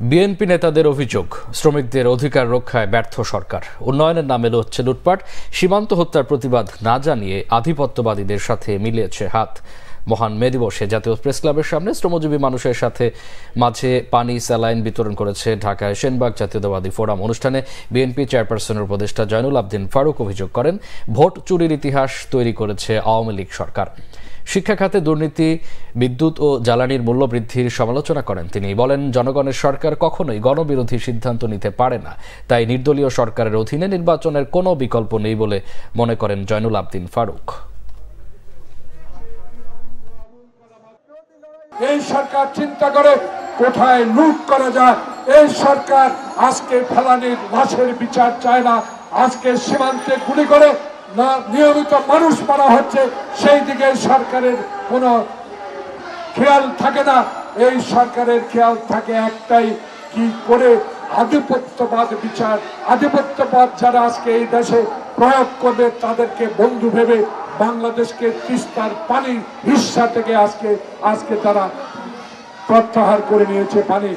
BNP নেতাদের অভিযোগ, শ্রমিকদের অধিকার রক্ষায় ব্যর্থ সরকার। উন্নয়নের নামে হচ্ছে লুটপাট। সীমান্ত হত্যার প্রতিবাদ না জানিয়ে আধিপত্যবাদীদের সাথে মিলিয়েছে হাত। মহান মে দিবসে জাতীয় প্রেস ক্লাবের সামনে শ্রমজীবী মানুষের সাথে মাঝে পানি, স্যালাইন বিতরণ করেছে ঢাকায় সেনবাগ জাতীয়তাবাদী ফোরাম। অনুষ্ঠানে বিএনপি চেয়ারপারসনের উপদেষ্টা জয়নুল আবদিন ফারুক অভিযোগ করেন, ভোট চুরির ইতিহাস তৈরি করেছে আওয়ামী লীগ সরকার। শিক্ষা খাতে দুর্নীতি, বিদ্যুৎ ও জ্বালানির মূল্য বৃদ্ধির সমালোচনা করেন তিনি। বলেন, জনগণের সরকার কখনোই গণবিরোধী সিদ্ধান্ত নিতে পারে না, তাই নির্দলীয় সরকারের অধীনে নির্বাচনের কোনো বিকল্প নেই বলে মনে করেন জয়নুল আবদিন ফারুক। এই সরকার চিন্তা করে কোথায় লুট করা যায়। এই সরকার আজকে ফেলানির লাশের বিচার চায় না, আজকে সীমান্তে গুলি করে না নিয়মিত মানুষ মারা হচ্ছে, সেই দিকে সরকারের কোনো খেয়াল থাকে না। এই সরকারের খেয়াল থাকে একটাই, কি করে আধিপত্যবাদ বিচার, আধিপত্যবাদ যারা আজকে এই দেশে প্রয়োগ করবে তাদেরকে বন্ধু ভেবে বাংলাদেশকে তিস্তার পানির হিস্সা থেকে আজকে তারা প্রত্যাহার করে নিয়েছে পানি।